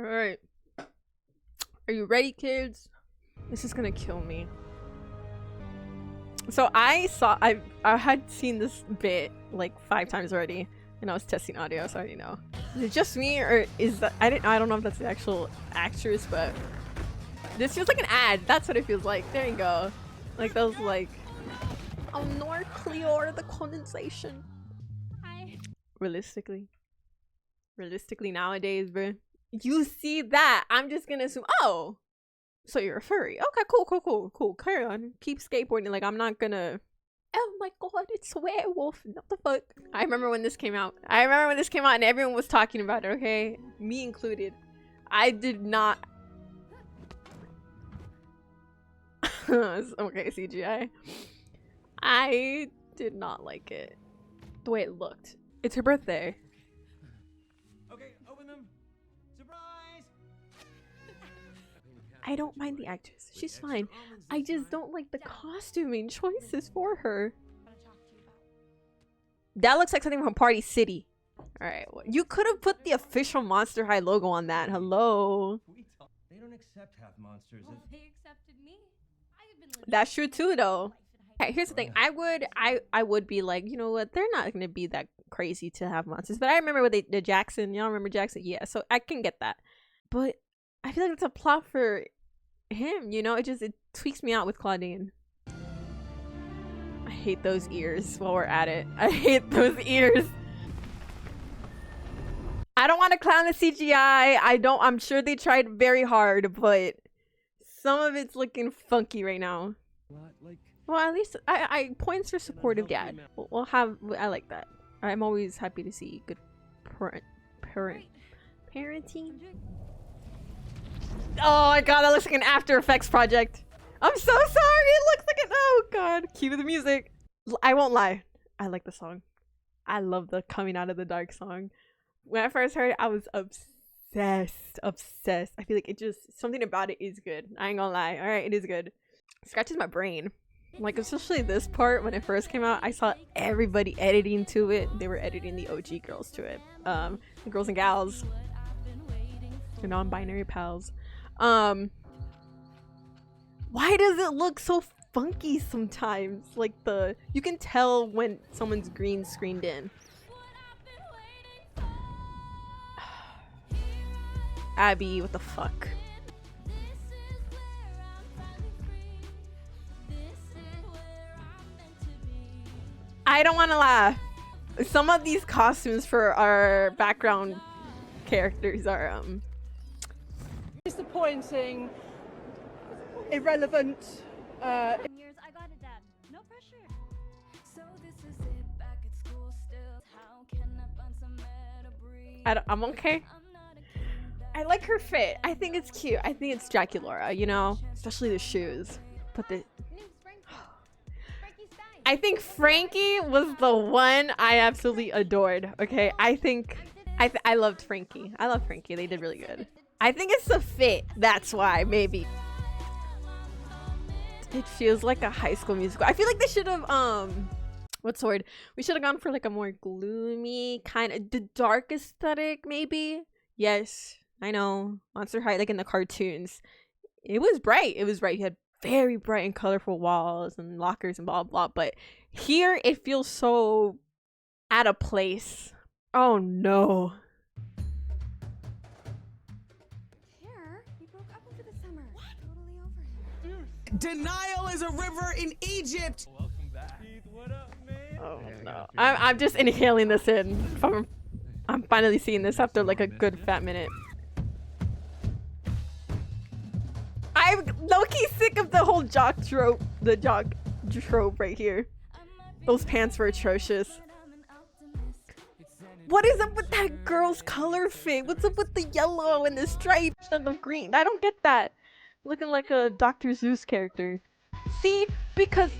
All right. Are you ready, kids? This is gonna kill me. So I had seen this bit like 5 times already, and I was testing audio, so I already know. Is it just me, or is that I don't know if that's the actual actress, but this feels like an ad. That's what it feels like. There you go. Like those like, oh, nuclear the condensation. Realistically nowadays, bro. You see that? I'm just gonna assume. Oh, so you're a furry? Okay, cool. Carry on. Keep skateboarding. Like I'm not gonna. Oh my god, it's a werewolf. What the fuck? I remember when this came out. And everyone was talking about it. Okay, me included. I did not. Okay, CGI. I did not like it. The way it looked. It's her birthday. Okay, open them. Surprise! I don't mind the actress. She's fine. I just don't like the costuming choices for her. That looks like something from Party City. Alright, you could have put the official Monster High logo on that. Hello. They don't accept half monsters. Well, they accepted me. That's true too, though. Okay, here's the thing. I would be like, you know what? They're not gonna be that crazy to have monsters. But I remember when the Jackson. Y'all remember Jackson? Yeah. So I can get that. But I feel like it's a plot for him. You know, it tweaks me out with Claudine. I hate those ears. While we're at it, I hate those ears. I don't want to clown the CGI. I'm sure they tried very hard, but some of it's looking funky right now. Well, at least I points for supportive dad. We'll have. I like that. I'm always happy to see good parenting. Oh my god, that looks like an After Effects project. I'm so sorry. It looks like an. Oh god. Cue the music. I won't lie. I like the song. I love the Coming Out of the Dark song. When I first heard it, I was obsessed. I feel like it just, something about it is good. I ain't gonna lie. All right, it is good. Scratches my brain. Like, especially this part, when it first came out, I saw everybody editing to it. They were editing the OG girls to it. The girls and gals. The non-binary pals. Why does it look so funky sometimes? Like you can tell when someone's green screened in. Abby, what the fuck? I don't want to laugh. Some of these costumes for our background characters are disappointing, irrelevant. Years, I got it, Dad. No pressure. So this is it, back at school still. How can I find somewhere to breathe? I'm okay. I like her fit. I think it's cute. I think it's Draculaura, you know? Especially the shoes. But the... I think Frankie was the one I absolutely adored, okay? I loved Frankie. I love Frankie. They did really good. I think it's the fit. That's why, maybe. It feels like a High School Musical. I feel like they should have, what's the word? We should have gone for like a more gloomy kind of, the dark aesthetic, maybe? Yes. I know, Monster High, like in the cartoons, it was bright. You had very bright and colorful walls and lockers and blah blah. But here, it feels so out of place. Oh no. Here, we broke up over the summer. What? Totally over him. Denial is a river in Egypt. Welcome back. Keith, what up, man? Oh no. I'm just inhaling this in. I'm finally seeing this after like a good fat minute. I'm low-key sick of the whole jock trope right here. Those pants were atrocious. What is up with that girl's color fit? What's up with the yellow and the stripes and the green? I don't get that. Looking like a Dr. Seuss character. See? Because...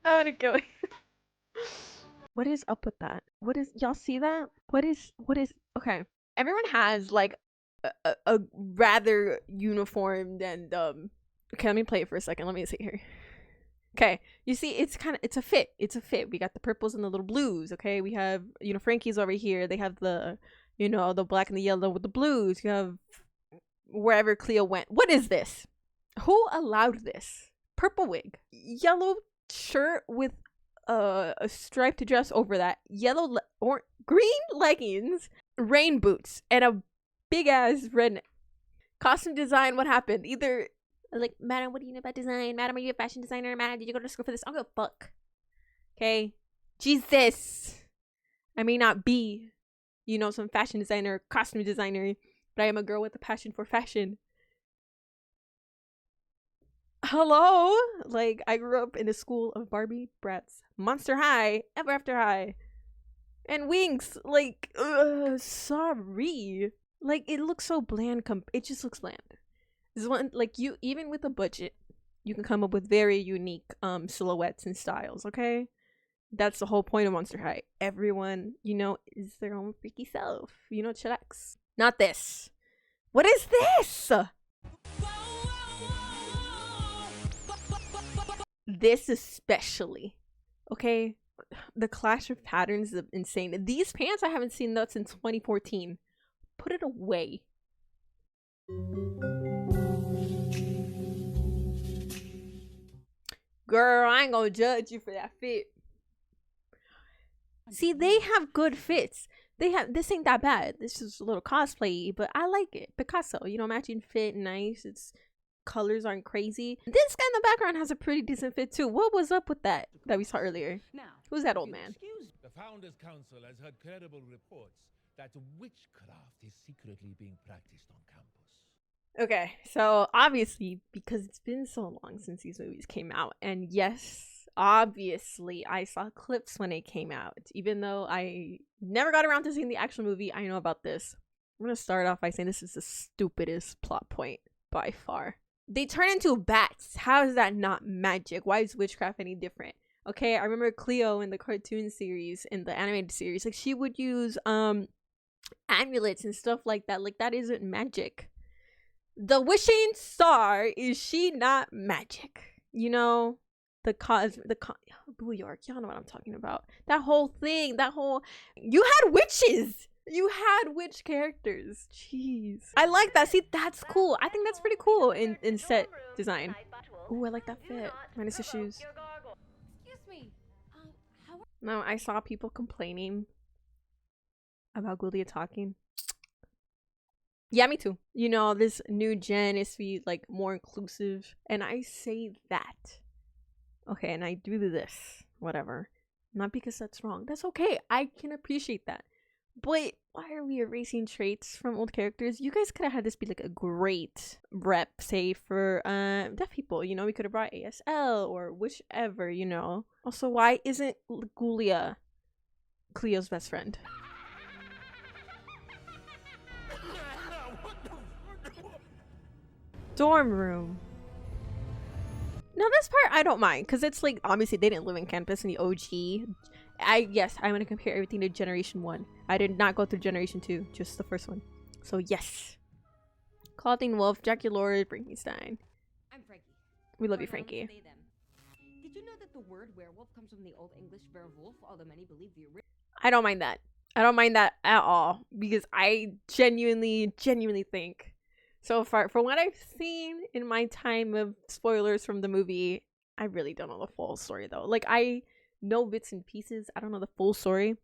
I wanna go. What is up with that? What is, y'all see that? What is, okay. Everyone has like a rather uniformed and, okay, let me play it for a second. Let me see here. Okay, you see, it's a fit. It's a fit. We got the purples and the little blues. Okay, we have, you know, Frankie's over here. They have the, you know, the black and the yellow with the blues. You have wherever Cleo went. What is this? Who allowed this? Purple wig, yellow shirt with a striped dress over that, yellow or green leggings, rain boots, and a big ass red costume design. What happened? Either like, madam, what do you know about design? Madam, are you a fashion designer? Madam, did you go to school for this? I don't give a fuck. Okay, Jesus, I may not be, you know, some fashion designer, costume designer, but I am a girl with a passion for fashion. Hello, like, I grew up in a school of Barbie, Bratz, Monster High, Ever After High, and Winx. Like, sorry, like, it looks so bland. It just looks bland. This one, like, you, even with a budget, you can come up with very unique silhouettes and styles. Okay, that's the whole point of Monster High. Everyone, you know, is their own freaky self. You know, chillax. Not this. What is this? This especially, okay? The clash of patterns is insane. These pants, I haven't seen that since 2014. Put it away. Girl, I ain't gonna judge you for that fit. See, they have good fits. They have, this ain't that bad. This is a little cosplay, but I like it. Picasso, you know, matching fit, nice. It's colors aren't crazy. This guy in the background has a pretty decent fit too. What was up with that we saw earlier? Now, who's that old man? The Founders Council has heard credible reports that witchcraft is secretly being practiced on campus. Okay, so obviously, because it's been so long since these movies came out, and yes, obviously I saw clips when it came out, even though I never got around to seeing the actual movie, I know about this. I'm gonna start off by saying this is the stupidest plot point by far. They turn into bats. How is that not magic? Why is witchcraft any different? Okay, I remember Cleo in the cartoon series, in the animated series, like, she would use amulets and stuff like that. Like, that isn't magic. The wishing star, is she not magic? You know, Boo York, y'all know what I'm talking about. That whole thing, you had witches. You had witch characters. Jeez. I like that. See, that's cool. I think that's pretty cool in set design. Ooh, I like that fit. Minus the shoes. Excuse me. How No, I saw people complaining about 𝘾𝙃𝘼𝙋𝙍𝙎 talking. Yeah, me too. You know, this new gen is to be, like, more inclusive. And I say that. Okay, and I do this. Whatever. Not because that's wrong. That's okay. I can appreciate that. But why are we erasing traits from old characters? You guys could have had this be like a great rep, say, for deaf people. You know, we could have brought ASL or whichever, you know. Also, why isn't Gulia Cleo's best friend? Dorm room. Now this part I don't mind, because it's like, obviously they didn't live in campus in the OG. Yes, I'm gonna compare everything to Generation 1. I did not go through Generation 2, just the first one. So yes. Claudine Wolf, Jackie Laura, Frankenstein. I'm Frankie. We love you, Frankie. They, them. Did you know that the word werewolf comes from the Old English werewolf, although many believe the original? I don't mind that. I don't mind that at all, because I genuinely think, so far, from what I've seen in my time of spoilers from the movie, I really don't know the full story though. Like, I know bits and pieces. I don't know the full story,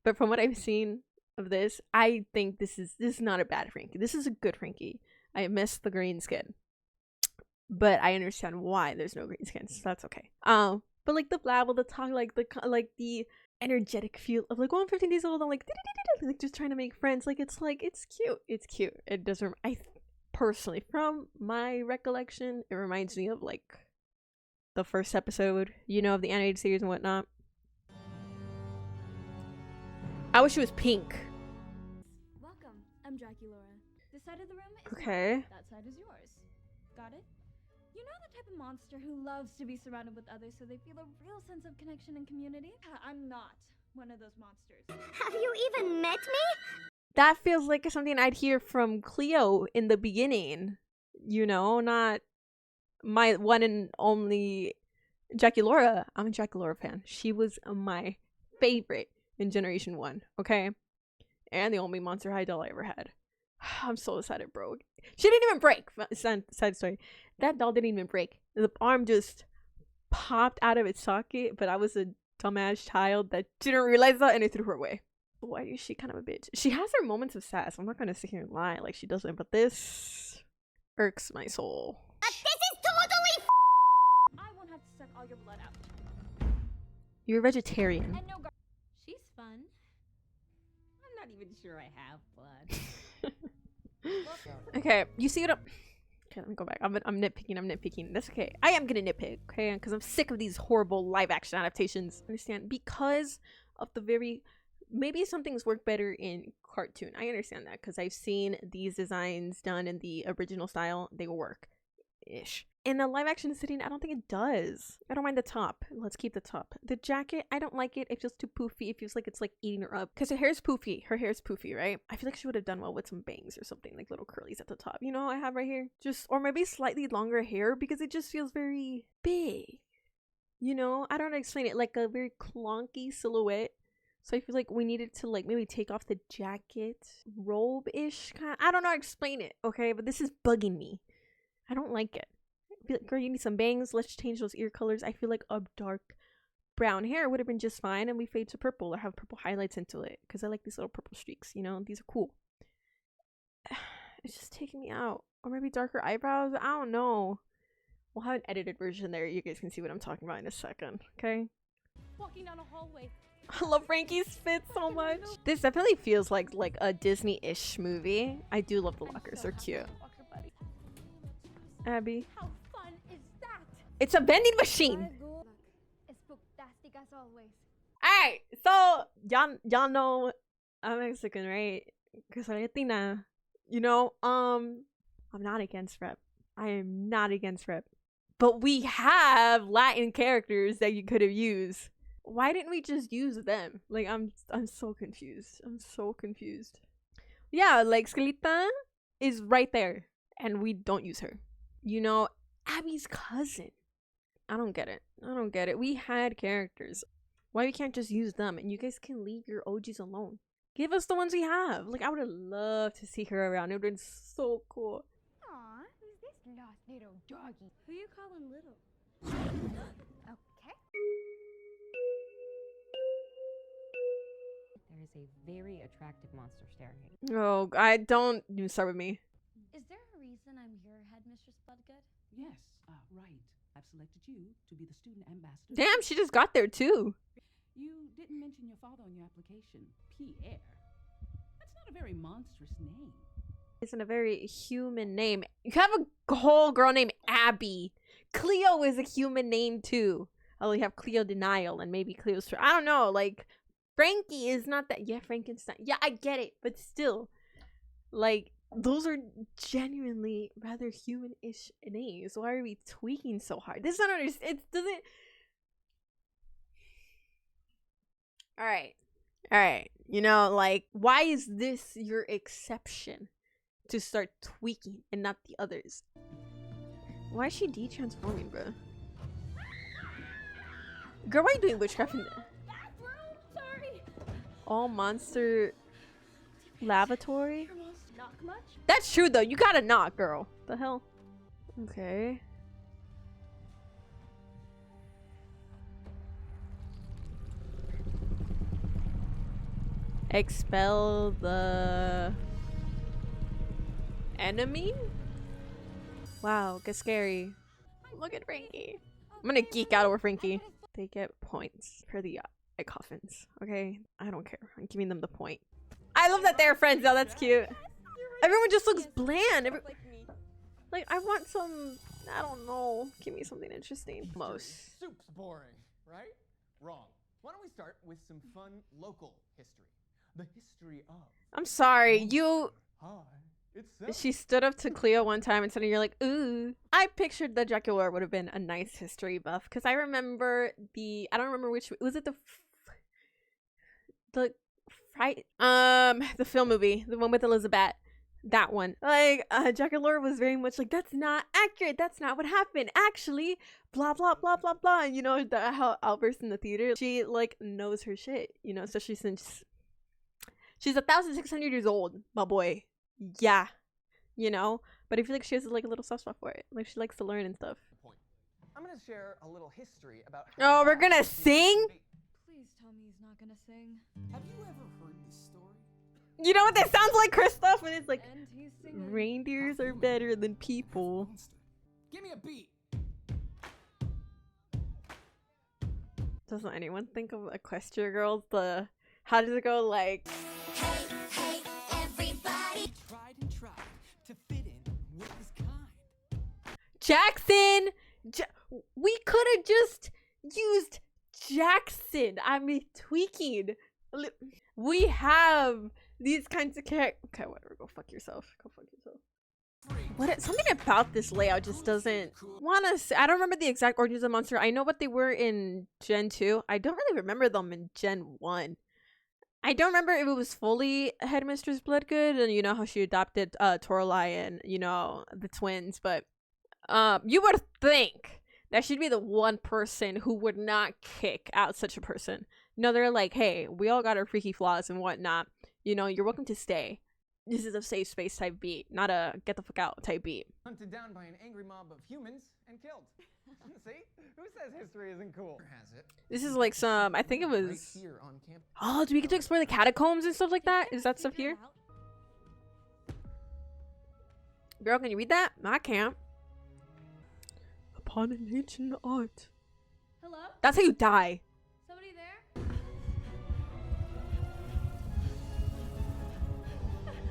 but from what I've seen of this, I think this is not a bad Frankie. This is a good Frankie. I miss the green skin, but I understand why there's no green skin, so that's okay. But like the blabble, the talk, like the energetic feel of like, oh, I'm 15 days old. I'm like just trying to make friends. Like it's cute. It's cute. It doesn't. Personally, from my recollection, it reminds me of like the first episode, you know, of the animated series and whatnot. I wish it was pink. Welcome. I'm Jackie Laura. This side of the room is Okay. mine. That side is yours. Got it? You know the type of monster who loves to be surrounded with others so they feel a real sense of connection and community? I'm not one of those monsters. Have you even met me? That feels like something I'd hear from Cleo in the beginning, you know, not my one and only Draculaura. I'm a Draculaura fan. She was my favorite in Generation 1, okay? And the only Monster High doll I ever had. I'm so sad it broke. She didn't even break. Side story. That doll didn't even break. The arm just popped out of its socket, but I was a dumbass child that didn't realize that, and I threw her away. Why is she kind of a bitch? She has her moments of sass. I'm not gonna sit here and lie like she doesn't, but this irks my soul. This is totally I won't have to suck all your blood out. You're a vegetarian. And no She's fun. I'm not even sure I have blood. Okay, you see what okay, let me go back. I'm nitpicking. That's okay. I am gonna nitpick, okay? Because I'm sick of these horrible live action adaptations. Understand? Because of the very maybe some things work better in cartoon. I understand that because I've seen these designs done in the original style. They work ish. In a live action setting, I don't think it does. I don't mind the top. Let's keep the top. The jacket, I don't like it. It feels too poofy. It feels like it's like eating her up. Because her hair is poofy. Her hair is poofy, right? I feel like she would have done well with some bangs or something. Like little curlies at the top. You know I have right here? Just, or maybe slightly longer hair because it just feels very big. You know? I don't know how to explain it. Like a very clunky silhouette. So I feel like we needed to like maybe take off the jacket. Robe-ish kind of. I don't know how to explain it. Okay? But this is bugging me. I don't like it. Be like, girl, you need some bangs. Let's change those ear colors. I feel like a dark brown hair would have been just fine, and we fade to purple or have purple highlights into it because I like these little purple streaks. You know, these are cool. It's just taking me out. Or maybe darker eyebrows. I don't know. We'll have an edited version there. You guys can see what I'm talking about in a second. Okay. walking down a hallway. I love Frankie's fit so much. This definitely feels like a Disney-ish movie. I do love the lockers. They're cute. Abby. How fun is that? It's a vending machine. It's fantastic as always. Alright, so y'all know I'm Mexican, right? Because I'm Latina. You know, I'm not against rep. I am not against rep. But we have Latin characters that you could have used. Why didn't we just use them? Like, I'm so confused. I'm so confused. Yeah, like Skelita is right there, and we don't use her. You know, Abby's cousin. I don't get it. I don't get it. We had characters. Why we can't just use them and you guys can leave your OGs alone? Give us the ones we have. Like, I would have loved to see her around. It would have been so cool. Aw, who's this lost little doggy? Who you calling little? Okay. There is a very attractive monster staring at you. Oh, I don't even start with me. Is there a reason I'm your headmistress, Bloodgood? Yes, right. I've selected you to be the student ambassador. Damn, she just got there too. You didn't mention your father on your application, Pierre. That's not a very monstrous name. Isn't a very human name. You have a whole girl named Abby. Cleo is a human name too. Oh, we have Cleo Denial and maybe Cleo's. I don't know. Like, Frankie is not that. Yeah, Frankenstein. Yeah, I get it, but still, like, those are genuinely rather human-ish names. Why are we tweaking so hard? This is not understand. It doesn't. All right. You know, like, why is this your exception to start tweaking and not the others? Why is she de-transforming, bro? Girl, why are you doing witchcraft in there? Sorry. All monster lavatory? Knock much? That's true though. You gotta knock, girl. The hell? Okay. Expel the enemy? Wow, get scary. Look at Frankie. I'm gonna geek out over Frankie. They get points for the eye coffins. Okay? I don't care. I'm giving them the point. I love that they're friends though. That's cute. Everyone just looks bland. Like, I want some, I don't know. Give me something interesting. Most. Soup's boring, right? Wrong. Why don't we start with some fun local history? The history of. I'm sorry. You. Hi. It's She stood up to Cleo one time and suddenly you're like, ooh. I pictured that Dracula would have been a nice history buff because I remember I don't remember which. Was it the film movie, the one with Elizabeth? That one. Like, 𝘎𝙧 was very much like, that's not accurate. That's not what happened. Actually, blah, blah, blah, blah, blah. And, you know, how outbursts in the theater. She, like, knows her shit, you know, especially since she's 1,600 years old, my boy. Yeah. You know? But I feel like she has, like, a little soft spot for it. Like, she likes to learn and stuff. I'm gonna share a little history about Oh, we're gonna sing? Please tell me he's not gonna sing. Have you ever heard this story? You know what? That sounds like Kristoff, and it's like, And he's singing. reindeers are better than people. Give me a beat. Doesn't anyone think of Equestria Girls? How does it go? Like, Hey, everybody. Tried and tried to fit in with his kind. Jackson! We could have just used Jackson. I mean, tweaking. We have these kinds of characters. Okay, whatever. Go fuck yourself. Go fuck yourself. Something about this layout just doesn't want to. I don't remember the exact origins of Monster. I know what they were in Gen 2. I don't really remember them in Gen 1. I don't remember if it was fully Headmistress Bloodgood, and you know how she adopted Toralei and, you know, the twins, but you would think that should be the one person who would not kick out such a person. No, they're like, hey, we all got our freaky flaws and whatnot. You know, you're welcome to stay. This is a safe space type beat, not a get the fuck out type beat. Hunted down by an angry mob of humans and killed. See? Who says history isn't cool? Has it? This is like some, I think it was... Right here on campus. Oh, do we get to explore the catacombs and stuff like that? Is that stuff here? Girl, can you read that? I can't. Upon an ancient art. Hello? That's how you die. Somebody there?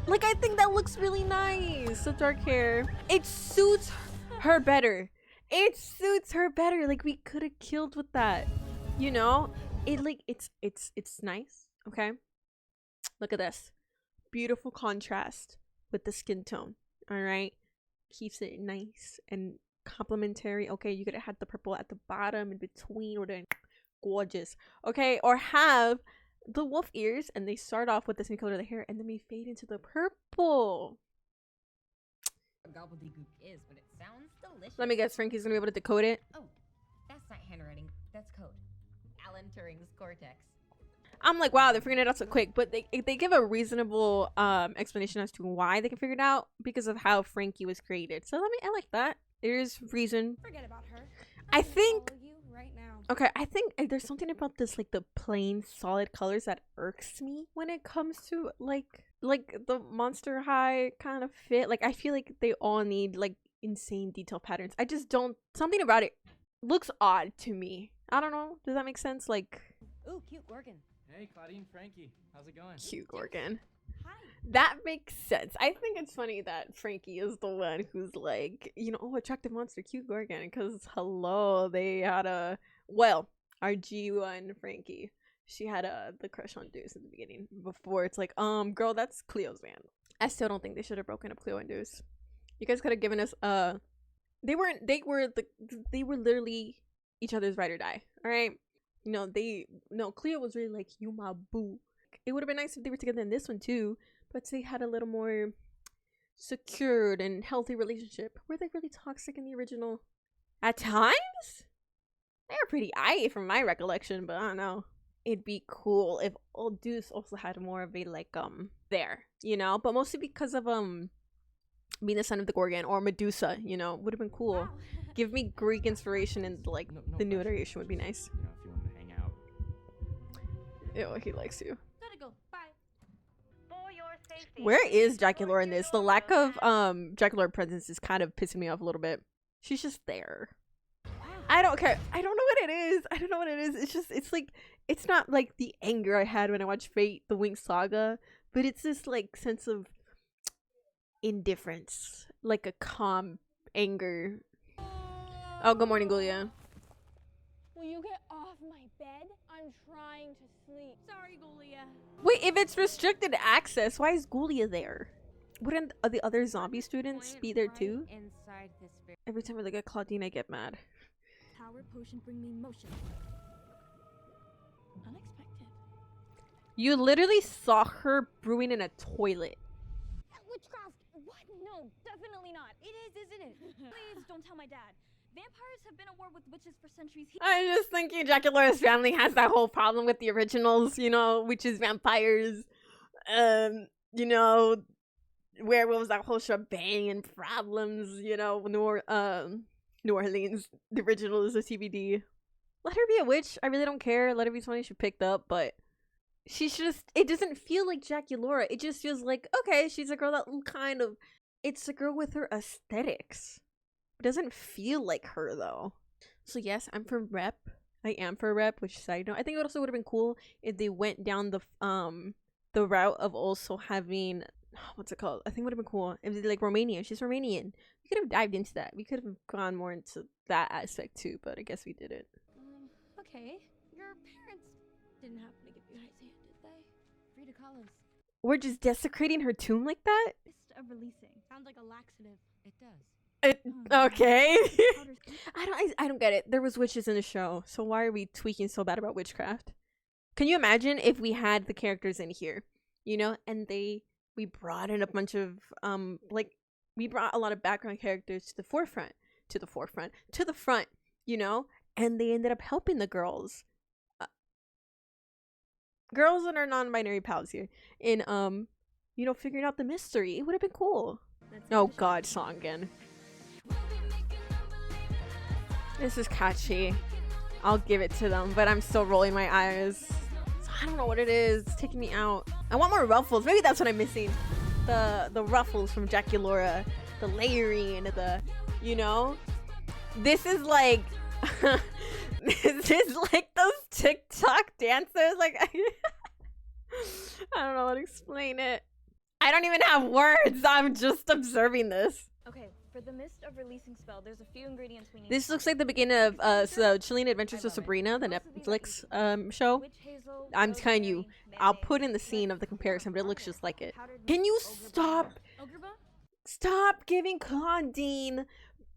Like, I think that looks really nice. The dark hair. It suits her better. It suits her better. Like, we could have killed with that. You know? It, like, it's nice. Okay? Look at this. Beautiful contrast with the skin tone. Alright? Keeps it nice and complementary. Okay, you could have had the purple at the bottom in between, or then gorgeous. Okay, or have the wolf ears and they start off with the same color of the hair and then we fade into the purple. Gobbledygook is, but it sounds delicious. Let me guess, Frankie's gonna be able to decode it. Oh, that's not handwriting. That's code. Alan Turing's cortex. I'm like, wow, they're figuring it out so quick, but they give a reasonable explanation as to why they can figure it out because of how Frankie was created. So I like that. There's reason. Forget about her. I think You right now. okay, I think there's something about this, like the plain solid colors, that irks me when it comes to like the Monster High kind of fit. Like, I feel like they all need like insane detail patterns. I just don't, something about it looks odd to me. I don't know. Does that make sense? Like, Ooh, cute Gorgon. Hey, Claudine, Frankie, how's it going? cute Gorgon. Hi. That makes sense. I think it's funny that Frankie is the one who's like, you know, oh, attractive monster, cute Gorgon. Because, hello, they had our G1 Frankie, she had the crush on Deuce in the beginning. Before it's like, girl, that's Cleo's man. I still don't think they should have broken up Cleo and Deuce. You guys could have given us, they were literally each other's ride or die. All right. No, Cleo was really like, you my boo. It would have been nice if they were together in this one too, but they had a little more secured and healthy relationship. Were they really toxic in the original? At times? They were pretty aight from my recollection, but I don't know. It'd be cool if old Deuce also had more of a like there, you know, but mostly because of being the son of the Gorgon or Medusa, you know, would have been cool. Wow. Give me Greek inspiration and like the new iteration would be nice. You know, if you wanted to hang out. Ew, he likes you. Gotta go. Bye. For your safety. Where is 𝘎𝙧 in this? The lack of 𝘎𝙧 presence is kind of pissing me off a little bit. She's just there. I don't care. I don't know what it is. I don't know what it is. It's just, it's like, it's not like the anger I had when I watched Fate, the Winged Saga, but it's this like sense of indifference, like a calm anger. Oh, good morning, Gulia. Will you get off my bed? I'm trying to sleep. Sorry, Gulia. Wait, if it's restricted access, why is Gulia there? Wouldn't the other zombie students be there too? Inside this Every time I look at Claudine, I get mad. Power potion bring me motion. Unexpected. You literally saw her brewing in a toilet. Witchcraft! No, definitely not. It is, isn't it? Please don't tell my dad. Vampires have been at war with witches for centuries. I'm just thinking Dracula's family has that whole problem with the originals, you know, witches, vampires, you know, werewolves, that whole shebang and problems, you know, New Orleans, the original is a TBD. Let her be a witch. I really don't care. Let her be somebody she picked up, but she should just, it doesn't feel like Draculaura. It just feels like, okay, she's a girl that kind of, it's a girl with her aesthetics. It doesn't feel like her though. So yes, I'm for rep. I am for rep, which side note, I think it also would have been cool if they went down the route of also having, what's it called? I think it would have been cool if they did like Romanian. She's Romanian. We could have dived into that. We could have gone more into that aspect too, but I guess we didn't. Okay. Your parents didn't happen to give you his hand, did they? Free to call us. We're just desecrating her tomb like that? Mist of releasing. Sounds like a laxative. It does. Okay. Powder's- I don't get it. There was witches in the show, so why are we tweaking so bad about witchcraft? Can you imagine if we had the characters in here, you know, and we brought in a bunch of we brought a lot of background characters to the front, you know, and they ended up helping the girls. Girls and our non-binary pals here in you know, figuring out the mystery. It would have been cool. Oh god, song again. This is catchy. I'll give it to them, but I'm still rolling my eyes. So I don't know what it is. It's taking me out. I want more ruffles. Maybe that's what I'm missing. The ruffles from Draculaura, the layering, the, you know. This is like this is like those TikTok dancers. Like I don't know how to explain it. I don't even have words. I'm just observing this. Okay, for the Mist of Releasing spell, there's a few ingredients we need. This looks like the beginning of Chilling Adventures of Sabrina, the Netflix show. Witch hazel, I'm telling you, rosemary, I'll mayonnaise, put in the scene peanut of the butter, comparison, but it looks just like it. powdered Can you ogre stop? bone. Ogre bone? Stop giving Claudine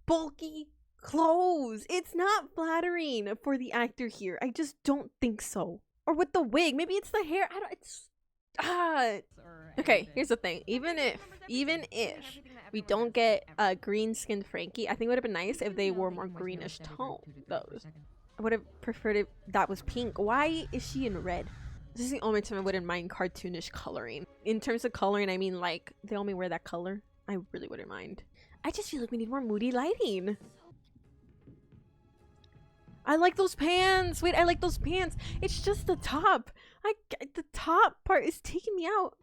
bulky clothes. It's not flattering for the actor here. I just don't think so. Or with the wig, maybe it's the hair. I don't. It's okay. Here's the thing. Even if we don't get green-skinned Frankie, I think it would have been nice if they wore more greenish tone. Those. I would have preferred it that was pink. Why is she in red? This is the only time I wouldn't mind cartoonish coloring. In terms of coloring, I mean like they only wear that color. I really wouldn't mind. I just feel like we need more moody lighting. I like those pants. Wait, I like those pants. It's just the top. The top part is taking me out.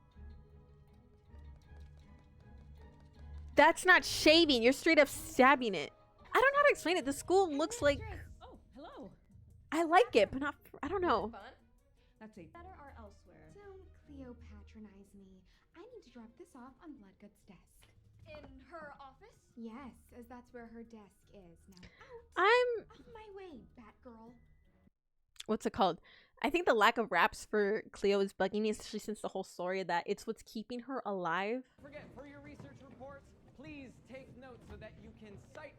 That's not shaving. You're straight up stabbing it. I don't know how to explain it. The school looks like. Oh, hello. I like it, but not. I don't know. That's a Better are elsewhere. Don't Cleo patronize me. I need to drop this off on Bloodgood's desk. In her office? Yes, as that's where her desk is. Now out. I'm. Off my way, Batgirl. What's it called? I think the lack of raps for Cleo is bugging me, especially since the whole story that it's what's keeping her alive. Forget, for your research reports, please take notes so that you can cite.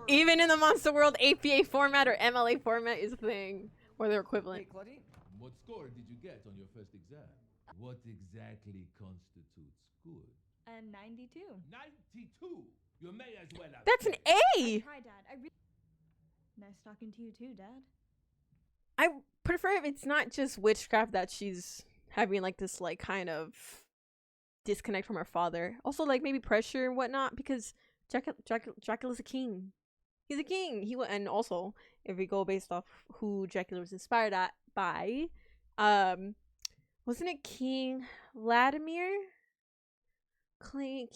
Even in the Monster World, APA format or MLA format is a thing, or their equivalent. Hey, Claudine. What score did you get on your first exam? What exactly constitutes good? A 92. 92! You may as well have. That's an I A! try, Dad. Nice talking to you too, Dad. I prefer if it's not just witchcraft that she's having like this like kind of disconnect from her father. Also like maybe pressure and whatnot, because Dracula's a king. He's a king. And also if we go based off who Dracula was inspired by, wasn't it King Vladimir? The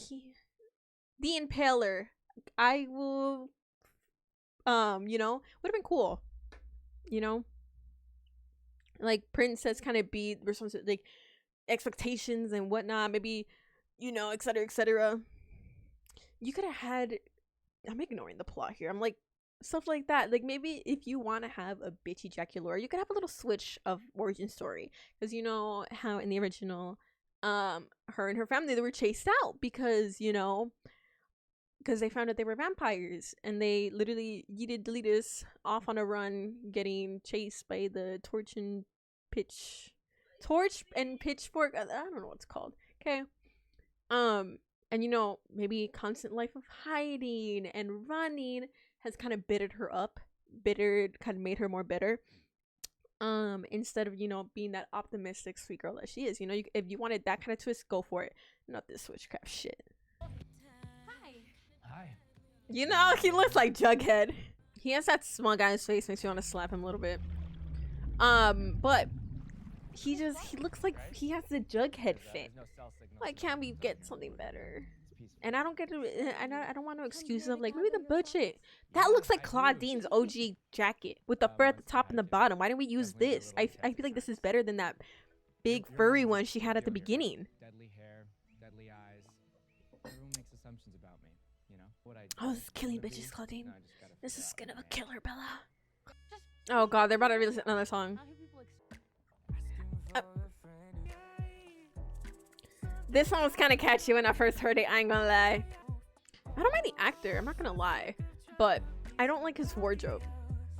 Impaler. I will you know, would have been cool, you know, like princess kind of be responsible, like expectations and whatnot, maybe, you know, etc etc. You could have had, I'm ignoring the plot here, I'm like stuff like that. Like maybe if you want to have a bitchy Draculaura, you could have a little switch of origin story, because you know how in the original her and her family, they were chased out because, you know, because they found out they were vampires, and they literally yeeted Deletus off on a run, getting chased by the torch and pitchfork. I don't know what it's called. Okay, And you know, maybe constant life of hiding and running has kind of bittered her up, kind of made her more bitter. Instead of, you know, being that optimistic sweet girl that she is. You know, if you wanted that kind of twist, go for it. Not this witchcraft shit. Hi. You know, he looks like Jughead. He has that smug guy's face, makes you want to slap him a little bit. But he looks like he has the Jughead fit. Why can't we get something better? And I don't get to, I don't want no excuse of like, maybe the budget. That looks like Claudine's OG jacket with the fur at the top and the bottom. Why didn't we use this? I feel like this is better than that big furry one she had at the beginning. Deadly hair, deadly eyes. Everyone makes assumptions about me, you know? What I Oh, this is killing bitches, Claudine. No, I just gotta This figure is out gonna what kill her, Bella. Oh god, they're about to release another song. This song was kind of catchy when I first heard it, I ain't gonna lie. I don't mind the actor, I'm not gonna lie. But I don't like his wardrobe.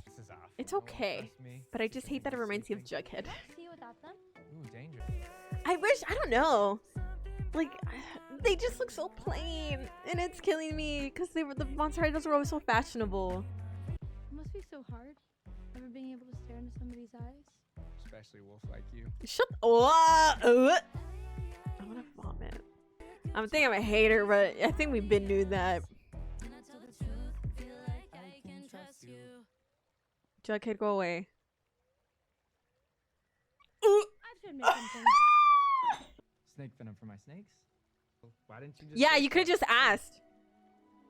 This is off. It's okay. But I just hate that it reminds me of Jughead. See you without them? Ooh, dangerous. I wish, I don't know. Like, they just look so plain. And it's killing me because the Monster Idols were always so fashionable. It must be so hard, never being able to stare into somebody's eyes. Especially a wolf like you. Shut I wanna vomit. I'm thinking I'm a hater, but I think we've been doing that. Jughead, go away. I should admit something. Snake venom for my snakes? Why didn't you just Yeah, say you could have so? just asked.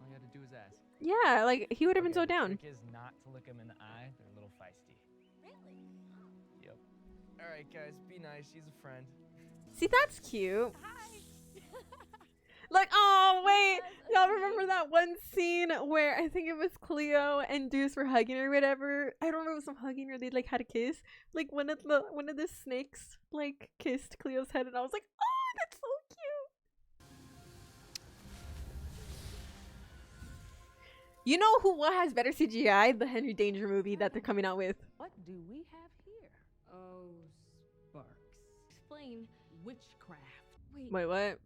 All you had to do was ask. Yeah, like he would have been so The down. trick is not to look them in the eye. They're a little feisty. Really? Yep. Alright guys, be nice. She's a friend. See, that's cute. Hi. Like, oh wait, y'all remember that one scene where I think it was Cleo and Deuce were hugging or whatever? I don't remember if it was some hugging or they like had a kiss. Like one of the snakes like kissed Cleo's head, and I was like, oh, that's so cute. You know who has better CGI? The Henry Danger movie that they're coming out with. What do we have here? Oh, sparks. Explain. Witchcraft. Wait, what?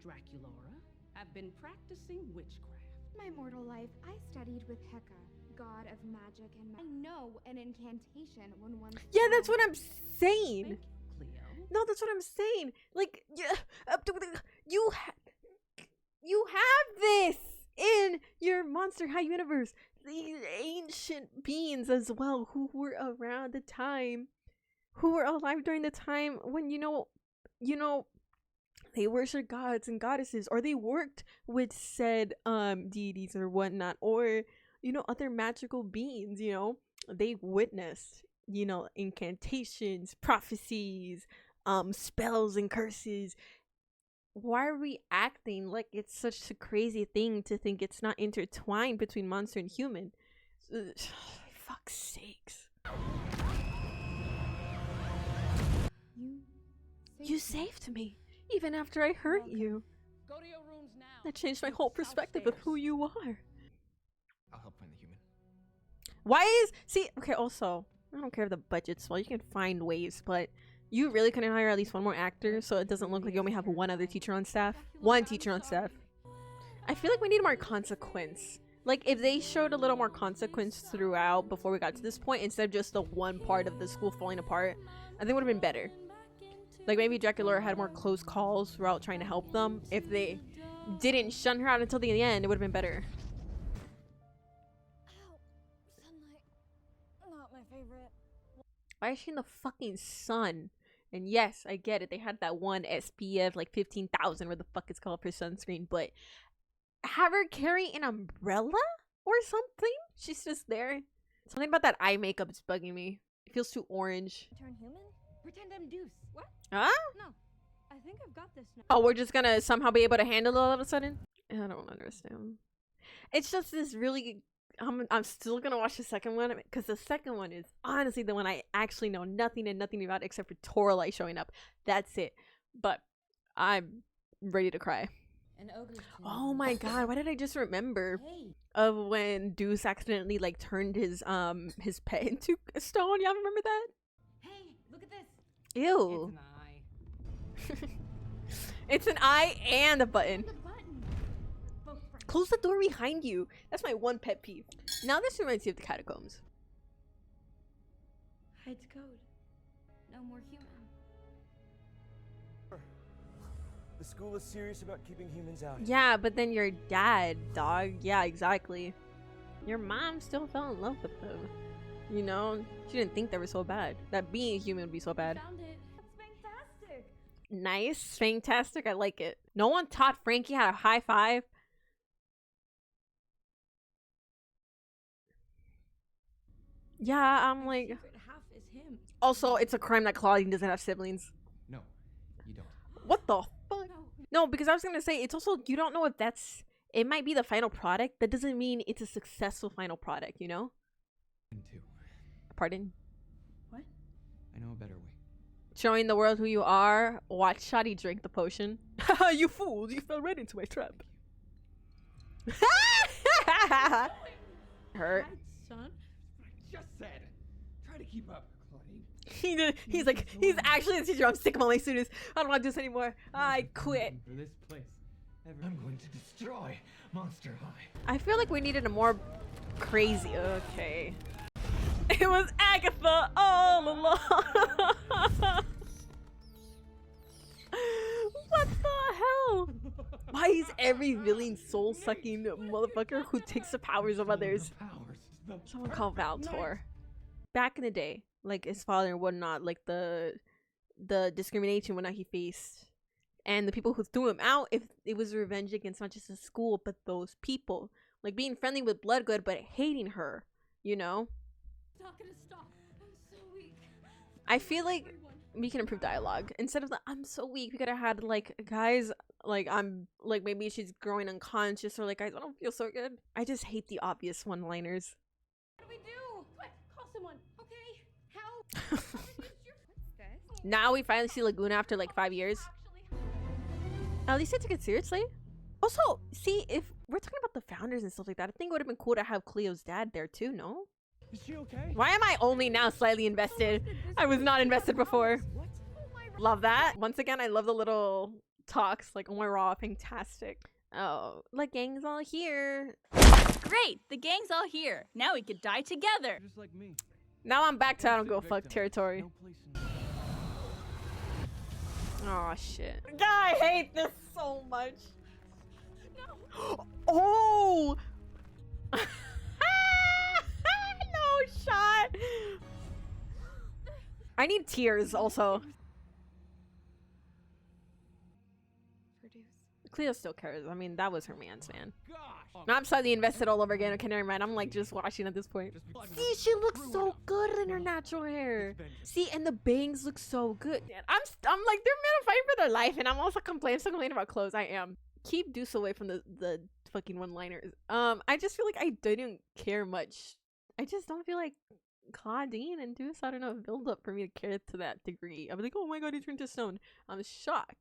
Draculaura, I've been practicing witchcraft. My mortal life, I studied with 𝘎𝐾𝐼, god of magic and I know an incantation when one. Yeah, that's what I'm saying. Thank you, Cleo. No, that's what I'm saying. Like, you have this in your Monster High universe. These ancient beings as well, who were around the time, who were alive during the time when you know, they worship gods and goddesses, or they worked with said deities or whatnot, or other magical beings. They witnessed incantations, prophecies, spells and curses. Why are we acting like it's such a crazy thing to think it's not intertwined between monster and human? Fuck's sakes. You saved me. Even after I hurt you. Go to your rooms now. That changed my whole perspective of who you are. I'll help find the human. Okay, also, I don't care if the budget's small. You can find ways, but you really couldn't hire at least one more actor so it doesn't look like you only have one other teacher on staff. One teacher on staff. I feel like we need more consequence. Like, if they showed a little more consequence throughout before we got to this point, instead of just the one part of the school falling apart, I think it would have been better. Like, maybe Draculaura had more close calls throughout trying to help them. If they didn't shun her out until the end, it would have been better. Ow. Sunlight. Not my favorite. Why is she in the fucking sun? And yes, I get it. They had that one SPF, like 15,000, where the fuck it's called for sunscreen. But have her carry an umbrella or something? She's just there. Something about that eye makeup is bugging me. It feels too orange. Turn human? Pretend I'm Deuce. What? Huh? No. I think I've got this now. Oh, we're just gonna somehow be able to handle it all of a sudden? I don't understand. It's just this really... I'm still gonna watch the second one because the second one is honestly the one I actually know nothing about except for Toralei showing up. That's it. But I'm ready to cry. An ogre's Oh my god, why did I just remember Hey. of when Deuce accidentally like turned his pet into a stone? Y'all remember that? Hey, look at this. Ew. It's an eye. It's an eye and a button. The button. close the door behind you. That's my one pet peeve. Now this reminds me of the catacombs. Hides code. No more human. The school is serious about keeping humans out. Yeah, but then your dad, dog. Yeah, exactly. Your mom still fell in love with them. You know, she didn't think they were so bad. That being a human would be so bad. Found it. That's fantastic. Nice, fantastic. I like it. No one taught Frankie how to high five. Yeah, I'm like. Half is him. Also, it's a crime that Claudine doesn't have siblings. No, you don't. What the fuck? No, because I was gonna say it's also you don't know if that's. It might be the final product. That doesn't mean it's a successful final product. You know. Two. Pardon. What? I know a better way. Showing the world who you are. Watch Shoddy drink the potion. Haha, you fools! You fell right into my trap. Hurt. Son. I just said, try to keep up, Claudine. He's like, he's actually the teacher. I'm sick of all my students. I don't want to do this anymore. I quit. For this place. I'm going to destroy Monster High. I feel like we needed a more crazy. Okay. It was Agatha all along. What the hell? Why is every villain soul-sucking motherfucker who takes the powers of others? Someone called Valtor. Back in the day, like his father and whatnot, like the discrimination whatnot he faced, and the people who threw him out, if it was revenge against not just the school but those people, like being friendly with Bloodgood but hating her, you know. It's not gonna stop. I'm so weak. I feel like we can improve dialogue instead of the I'm so weak. We could have had like, guys, like I'm like maybe she's growing unconscious, or like guys, I don't feel so good. I just hate the obvious one-liners. What do we do? Quick, call someone. Okay. Help. What's this? Now we finally see Laguna after like 5 years. At least they took it seriously. Also, see, if we're talking about the founders and stuff like that, I think it would have been cool to have Cleo's dad there too, no? Is she okay? Why am I only now slightly invested? I was not invested before. Love that. Once again, I love the little talks, like, oh my raw, fantastic. Oh, the gang's all here. Great, the gang's all here. Now we could die together. Just like me. Now I'm back to I don't go fuck territory. No place in Oh shit. I hate this so much. No. Oh! No shot. I need tears also. Cleo still cares. I mean, that was her man's man. I'm slightly invested all over again. Okay, never mind. I'm like just watching at this point. See, she looks so good in her natural hair. See, and the bangs look so good. I'm like, they're men fighting for their life, and I'm also complaining about clothes. I am. Keep Deuce away from the fucking one-liners. I just feel like I didn't care much. I just don't feel like Claudine and Deuce, I don't know, build up for me to care to that degree. I'm like, oh my god, he turned to stone. I'm shocked.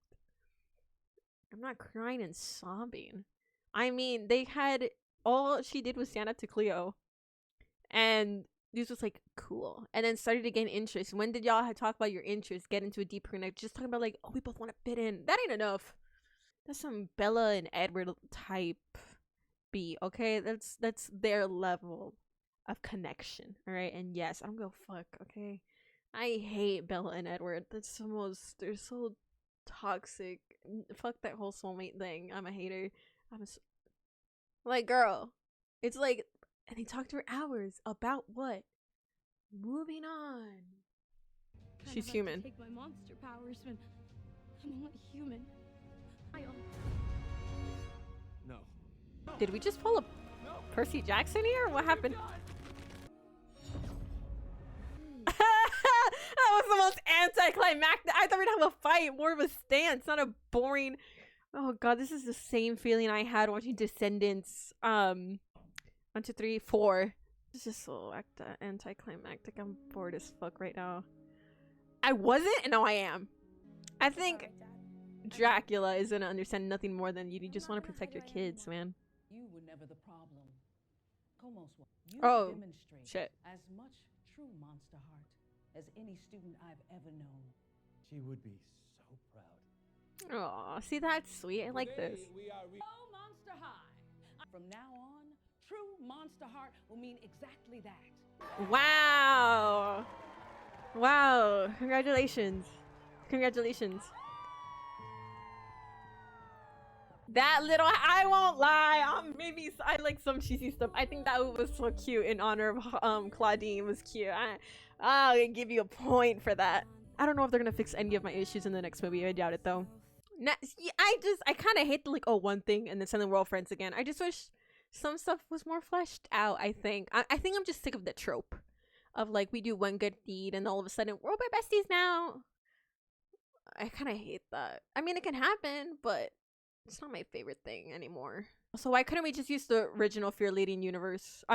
I'm not crying and sobbing. I mean, they had all she did was stand up to Cleo, and Deuce was like, cool, and then started to gain interest. When did y'all talk about your interest, get into a deeper connect? Just talking about like, oh, we both want to fit in. That ain't enough. That's some Bella and Edward type B, okay? That's their level of connection, all right? And yes, I don't go fuck, okay? I hate Bella and Edward. That's the most. They're so toxic. Fuck that whole soulmate thing. I'm a hater. Like, girl, it's like, and they talked for hours about what? Moving on. She's human. Take my monster powers when I'm only human. No. Did we just pull a Percy Jackson here? What happened? That was the most anticlimactic. I thought we'd have a fight, more of a stance, not a boring. Oh god, this is the same feeling I had watching Descendants. 1, 2, 3, 4. This is so anticlimactic. I'm bored as fuck right now. I wasn't, and now I am. I think Dracula is gonna understand nothing more than you just want to protect your kids, man. You were never the problem. You demonstrate shit. As much true monster heart as any student I've ever known. She would be so proud. Oh, see, that's sweet. I like this. Oh, Monster High! from now on, true Monster Heart will mean exactly that. Wow. Wow. Congratulations. Congratulations. That little, I won't lie, maybe I like some cheesy stuff. I think that was so cute in honor of Claudine. Was cute. I'll give you a point for that. I don't know if they're gonna fix any of my issues in the next movie. I doubt it though. I kind of hate the, like, oh, one thing and then suddenly we're all friends again. I just wish some stuff was more fleshed out. I think I'm just sick of the trope of like we do one good deed and all of a sudden we're besties now. I kind of hate that. I mean, it can happen, but it's not my favorite thing anymore. So why couldn't we just use the original Fear Leading universe?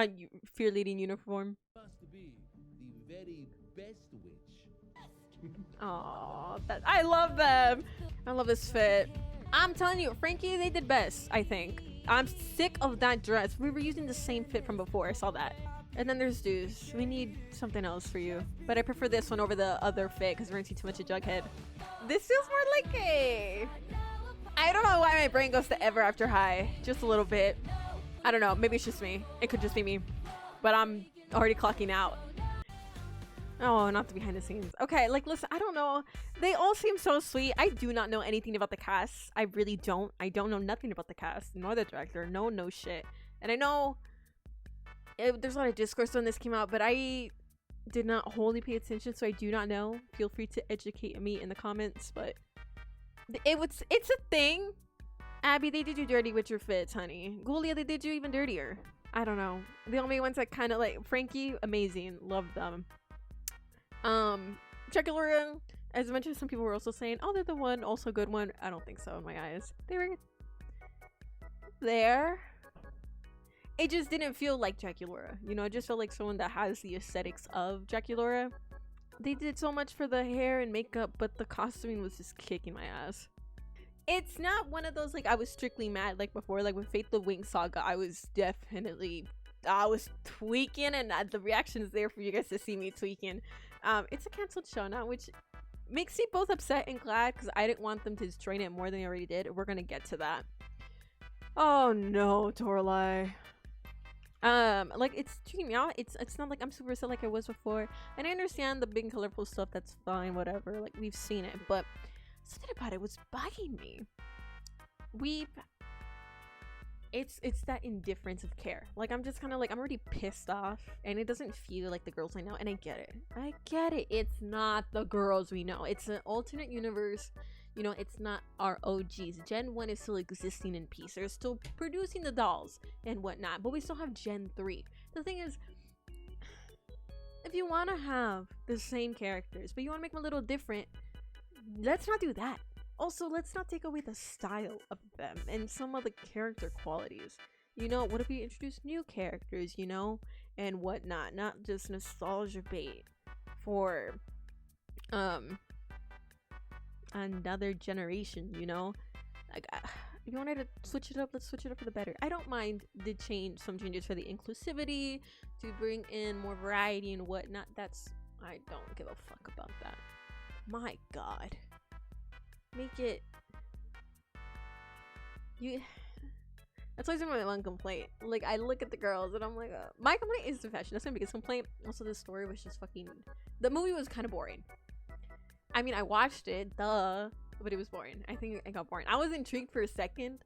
Fear Leading uniform. Must be the very best witch. Oh, I love them. I love this fit. I'm telling you, Frankie, they did best, I think. I'm sick of that dress. We were using the same fit from before. I saw that. And then there's Deuce. We need something else for you. But I prefer this one over the other fit because we're gonna see too much of Jughead. This feels more like a... I don't know why my brain goes to Ever After High. Just a little bit. I don't know. Maybe it's just me. It could just be me. But I'm already clocking out. Oh, not the behind the scenes. Okay, like, listen, I don't know. They all seem so sweet. I do not know anything about the cast. I really don't. I don't know nothing about the cast, nor the director. No shit. And I know there's a lot of discourse when this came out, but I did not wholly pay attention, so I do not know. Feel free to educate me in the comments, but it's a thing. Abby, they did you dirty with your fits, honey. Ghoulia, they did you even dirtier. I don't know. The only ones that kind of like Frankie, amazing, loved them. Dracula, as I mentioned, some people were also saying, oh, they're the one, also good one. I don't think so in my eyes. They were there. It just didn't feel like Dracula, you know. It just felt like someone that has the aesthetics of Dracula. They did so much for the hair and makeup, but the costuming was just kicking my ass. It's not one of those like I was strictly mad like before, like with Fate the Wing Saga. I was tweaking, and the reaction is there for you guys to see me tweaking. It's a canceled show now, which makes me both upset and glad because I didn't want them to strain it more than they already did. We're gonna get to that. Oh no, Toralei. Like, it's treating me out. It's not like I'm super upset like I was before, and I understand the big and colorful stuff. That's fine, whatever. Like, we've seen it, but something about it was bugging me. It's that indifference of care. Like, I'm just kind of like, I'm already pissed off, and it doesn't feel like the girls I know, and I get it. It's not the girls we know. It's an alternate universe. You know, it's not our OGs. Gen 1 is still existing in peace. They're still producing the dolls and whatnot, but we still have Gen 3. The thing is, if you want to have the same characters, but you want to make them a little different, let's not do that. Also, let's not take away the style of them and some of the character qualities. You know, what if we introduce new characters, you know, and whatnot, not just nostalgia bait for another generation, you know? Like, if you wanted to switch it up, let's switch it up for the better. I don't mind some changes for the inclusivity, to bring in more variety and whatnot. I don't give a fuck about that. My god. Make it... That's always been my one complaint. Like, I look at the girls and I'm like, my complaint is the fashion. That's my biggest complaint. Also, the story was just fucking... The movie was kind of boring. I mean, I watched it, duh, but it was boring. I think it got boring. I was intrigued for a second,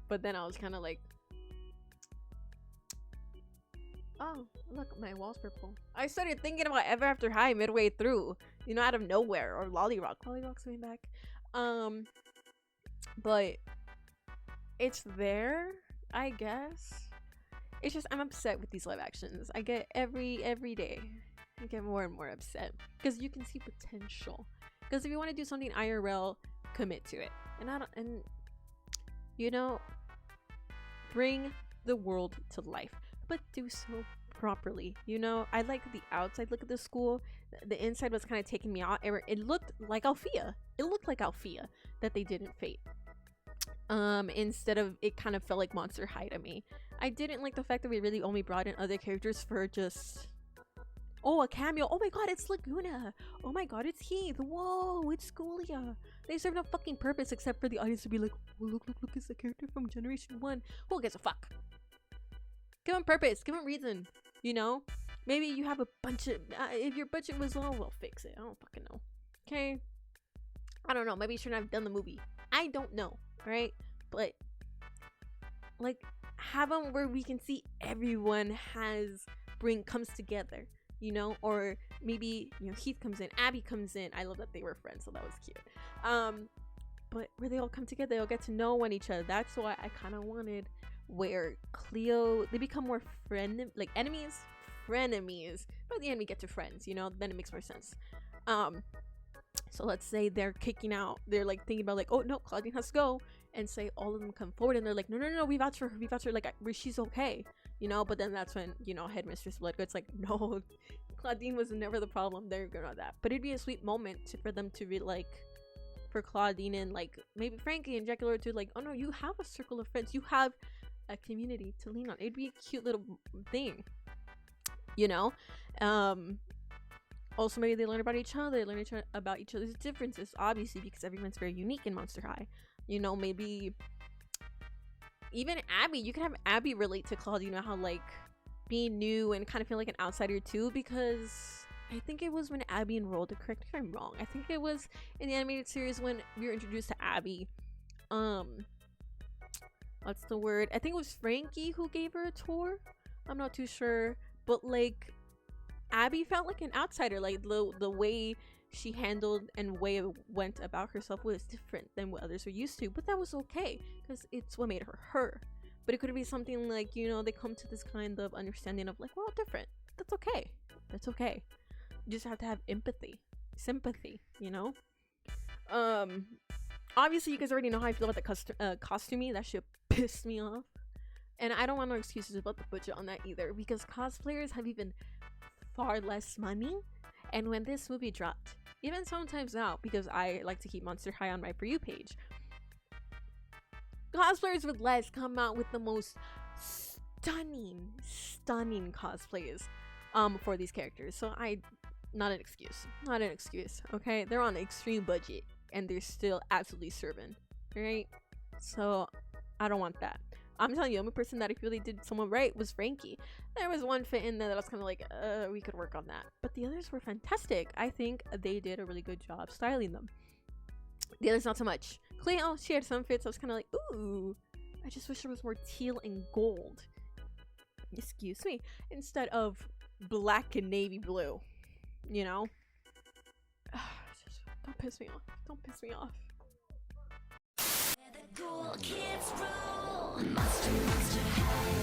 but then I was kind of like, oh, look, my wall's purple. I started thinking about Ever After High midway through, you know, out of nowhere, or Lollyrock. Lollyrock's coming back. But it's there, I guess. It's just, I'm upset with these live actions. I get every day. I get more and more upset because you can see potential. Because if you want to do something IRL, commit to it, and you know, bring the world to life, but do so properly. You know, I like the outside look at the school. The inside was kind of taking me out. It looked like Althea. It looked like Althea that they did in Fate. Instead of, it kind of felt like Monster High to me. I didn't like the fact that we really only brought in other characters for just, oh, a cameo. Oh my god, it's Laguna. Oh my god, it's Heath. Whoa, it's Ghoulia. They serve no fucking purpose except for the audience to be like, oh, look, it's the character from Generation 1. Who gives a fuck? Give them purpose. Give them reason. You know? Maybe you have a bunch of... if your budget was low, we'll fix it. I don't fucking know. Okay? I don't know. Maybe you shouldn't have done the movie. I don't know. Right? But... like, have them where we can see everyone comes together. You know? Or maybe, you know, Heath comes in. Abby comes in. I love that they were friends. So that was cute. But where they all come together. They all get to know one each other. That's why I kind of wanted... where Cleo, they become more enemies, frenemies, but the enemy get to friends, you know, then it makes more sense. So let's say they're they're like thinking about like, oh no, Claudine has to go, and say all of them come forward and they're like, no, we vouch for her, like she's okay, you know. But then that's when, you know, Headmistress Bloodgood's like, no, Claudine was never the problem, they're good on that. But it'd be a sweet moment for them to be like, for Claudine and like maybe Frankie and Jackie to like, oh no, you have a circle of friends, you have a community to lean on. It'd be a cute little thing, you know. Also maybe they learn about each other, about each other's differences, obviously, because everyone's very unique in Monster High, you know. Maybe even Abby, you can have Abby relate to Claude, you know, how like being new and kind of feel like an outsider too, because I think it was when Abby enrolled, correct me if I'm wrong, I think it was in the animated series when we were introduced to Abby. What's the word? I think it was Frankie who gave her a tour. I'm not too sure. But like, Abby felt like an outsider. Like the way she handled and went about herself was different than what others were used to. But that was okay, because it's what made her her. But it could be something like, you know, they come to this kind of understanding of like, we're all different. That's okay. That's okay. You just have to have empathy. Sympathy, you know? Obviously, you guys already know how I feel about the costuming. That shit pissed me off. And I don't want no excuses about the budget on that either, because cosplayers have even far less money. And when this movie dropped, even sometimes now, because I like to keep Monster High on my For You page, cosplayers with less come out with the most stunning cosplays for these characters. So not an excuse, okay? They're on an extreme budget and they're still absolutely serving, right? So I don't want that. I'm telling you, the only person that I feel they did someone right was Frankie. There was one fit in there that I was kind of like, we could work on that. But the others were fantastic. I think they did a really good job styling them. The others not so much. Cleo, she had some fits. I was kind of like, ooh, I just wish there was more teal and gold. Excuse me. Instead of black and navy blue. You know? Don't piss me off. Don't piss me off. Cool kids rule. Monster High.